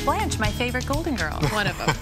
Blanche, my favorite Golden Girl. One of them.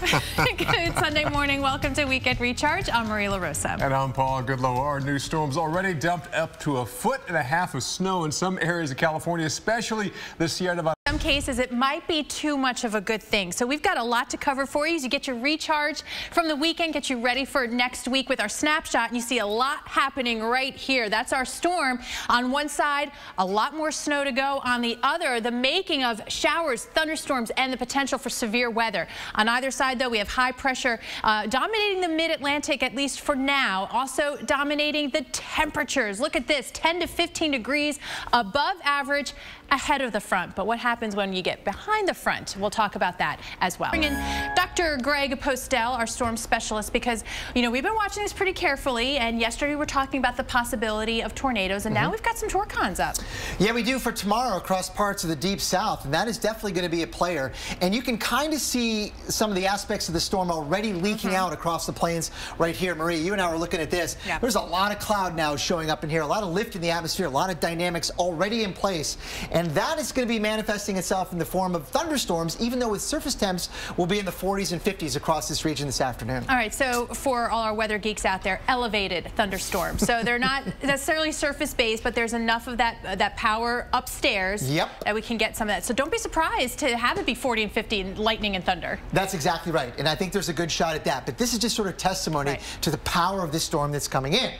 Good Sunday morning. Welcome to Weekend Recharge. I'm LaRosa. And I'm Paul Goodlow. Our new storms already dumped up to 1.5 feet of snow in some areas of California, especially the Sierra Nevada. In some cases, it might be too much of a good thing. So we've got a lot to cover for you as you get your recharge from the weekend, get you ready for next week with our snapshot. And you see a lot happening right here. That's our storm. On one side, a lot more snow to go. On the other, the making of showers, thunderstorms, and the potential for severe weather. On either side, though, we have high pressure dominating the mid-Atlantic, at least for now. Also dominating the temperatures. Look at this, 10 to 15 degrees above average ahead of the front. But what happens when you get behind the front? We'll talk about that as well. Bring in Dr. Greg Postel, our storm specialist, because, you know, we've been watching this pretty carefully, and yesterday we were talking about the possibility of tornadoes, and now we've got some torcons up. Yeah, we do for tomorrow across parts of the deep south, and that is definitely going to be a player. And you can kind of see some of the aspects of the storm already leaking out across the plains right here. Marie, you and I were looking at this. Yeah. There's a lot of cloud now showing up in here, a lot of lift in the atmosphere, a lot of dynamics already in place. And that is going to be manifesting itself in the form of thunderstorms, even though with surface temps will be in the 40s and 50s across this region this afternoon. All right, so for all our weather geeks out there, elevated thunderstorms. So they're not necessarily surface-based, but there's enough of that power upstairs that we can get some of that. So don't be surprised to have it be 40 and 50 and lightning and thunder. That's exactly right, and I think there's a good shot at that. But this is just sort of testimony to the power of this storm that's coming in.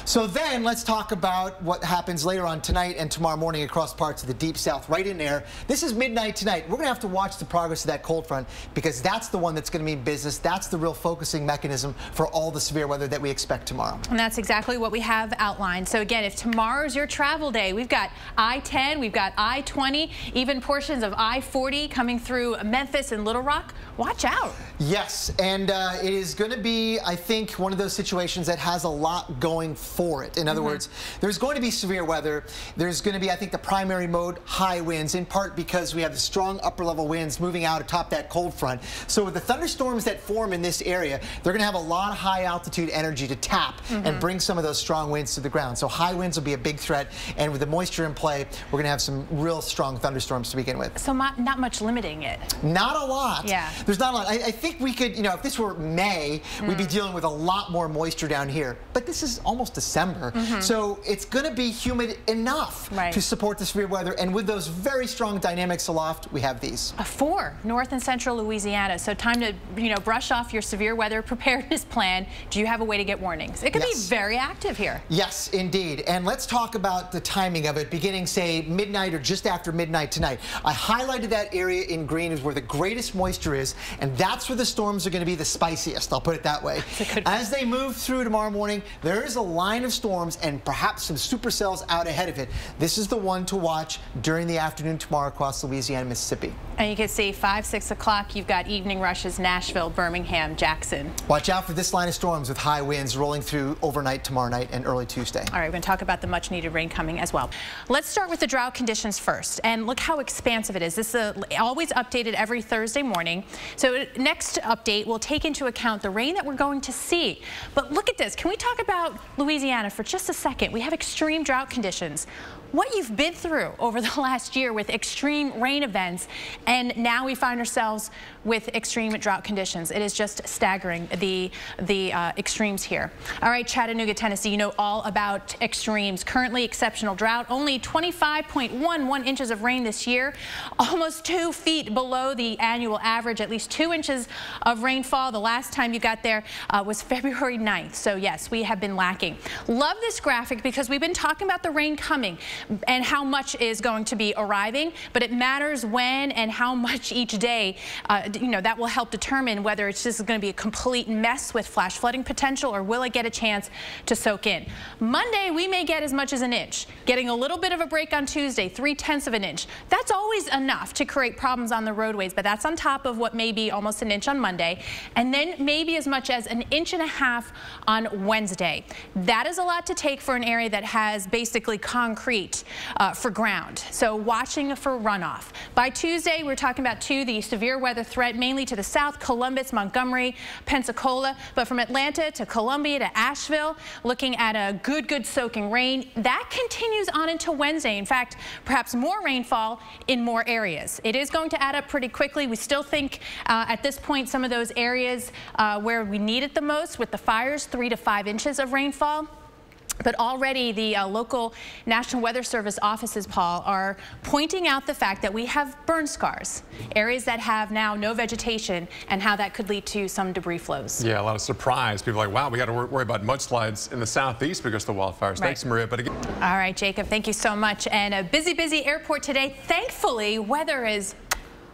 So then let's talk about what happens later on tonight and tomorrow morning across parts of the deep south. Right in there. This is midnight tonight. We're going to have to watch the progress of that cold front because that's the one that's going to mean business. That's the real focusing mechanism for all the severe weather that we expect tomorrow. And that's exactly what we have outlined. So again, if tomorrow's your travel day, we've got I-10, we've got I-20, even portions of I-40 coming through Memphis and Little Rock. Watch out. Yes, and it is going to be, I think, one of those situations that has a lot going for it. In other words, there's going to be severe weather. There's going to be, I think, the primary mode, high winds, in part because we have the strong upper level winds moving out atop that cold front. So with the thunderstorms that form in this area, they're going to have a lot of high altitude energy to tap and bring some of those strong winds to the ground. So high winds will be a big threat, and with the moisture in play, we're going to have some real strong thunderstorms to begin with. So not much limiting it. Not a lot. Yeah. There's not a lot. I think we could, you know, if this were May, we'd be dealing with a lot more moisture down here. But this is almost December, so it's going to be humid enough to support the severe weather. And with those very strong dynamics aloft, we have these. 4 north and central Louisiana. So time to, you know, brush off your severe weather preparedness plan. Do you have a way to get warnings? It could be very active here. Yes, indeed. And let's talk about the timing of it, beginning, say, midnight or just after midnight tonight. I highlighted that area in green is where the greatest moisture is, and that's where the storms are going to be the spiciest. I'll put it that way. As they move through tomorrow morning, there is a line of storms and perhaps some supercells out ahead of it. This is the one to watch during the afternoon tomorrow across Louisiana, Mississippi. And you can see 5, 6 o'clock, you've got evening rushes, Nashville, Birmingham, Jackson. Watch out for this line of storms with high winds rolling through overnight tomorrow night and early Tuesday. All right, we're going to talk about the much needed rain coming as well. Let's start with the drought conditions first. And look how expansive it is. This is always updated every Thursday morning. So next update will take into account the rain that we're going to see. But look at this. Can we talk about Louisiana for just a second? We have extreme drought conditions. What you've been through over the last year with extreme rain events, and now we find ourselves with extreme drought conditions. It is just staggering, the extremes here. All right, Chattanooga, Tennessee, you know all about extremes. Currently exceptional drought, only 25.11 inches of rain this year, almost 2 feet below the annual average, at least 2 inches of rainfall. The last time you got there was February 9th. So yes, we have been lacking. Love this graphic because we've been talking about the rain coming and how much is going to be arriving, but it matters when and how much each day. You know, that will help determine whether it's just going to be a complete mess with flash flooding potential, or will it get a chance to soak in. Monday, we may get as much as an inch. Getting a little bit of a break on Tuesday, 3/10 of an inch. That's always enough to create problems on the roadways, but that's on top of what may be almost an inch on Monday, and then maybe as much as 1.5 inches on Wednesday. That is a lot to take for an area that has basically concrete concrete for ground. So watching for runoff. By Tuesday, we're talking about the severe weather threat mainly to the south, Columbus, Montgomery, Pensacola, but from Atlanta to Columbia to Asheville, looking at a good soaking rain. That continues on into Wednesday. In fact, perhaps more rainfall in more areas. It is going to add up pretty quickly. We still think at this point some of those areas where we need it the most with the fires, 3 to 5 inches of rainfall. But already the local National Weather Service offices, Paul, are pointing out the fact that we have burn scars, areas that have now no vegetation, and how that could lead to some debris flows. Yeah, a lot of surprise. People are like, wow, we got to worry about mudslides in the southeast because of the wildfires. Right. Thanks, Maria. But again, all right, Jacob, thank you so much. And a busy airport today. Thankfully, weather is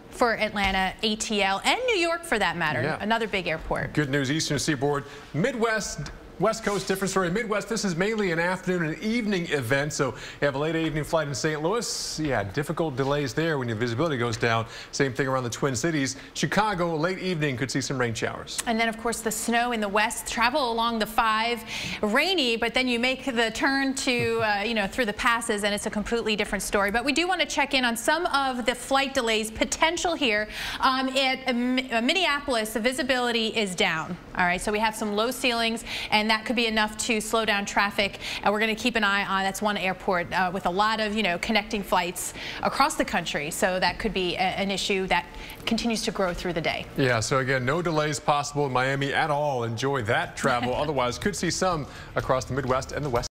for Atlanta, ATL, and New York for that matter. Yeah. Another big airport. Good news, Eastern Seaboard, Midwest. West Coast, different story. Midwest, this is mainly an afternoon and evening event, so you have a late evening flight in St. Louis. Yeah, difficult delays there when your visibility goes down. Same thing around the Twin Cities. Chicago, late evening, could see some rain showers. And then, of course, the snow in the west. Travel along the 5, rainy, but then you make the turn to, through the passes, and it's a completely different story. But we do want to check in on some of the flight delays potential here. At Minneapolis, the visibility is down. All right, so we have some low ceilings, and that could be enough to slow down traffic. We're going to keep an eye on, that's one airport with a lot of, connecting flights across the country. So that could be an issue that continues to grow through the day. Yeah, so again, no delays possible in Miami at all. Enjoy that travel. Otherwise, could see some across the Midwest and the West.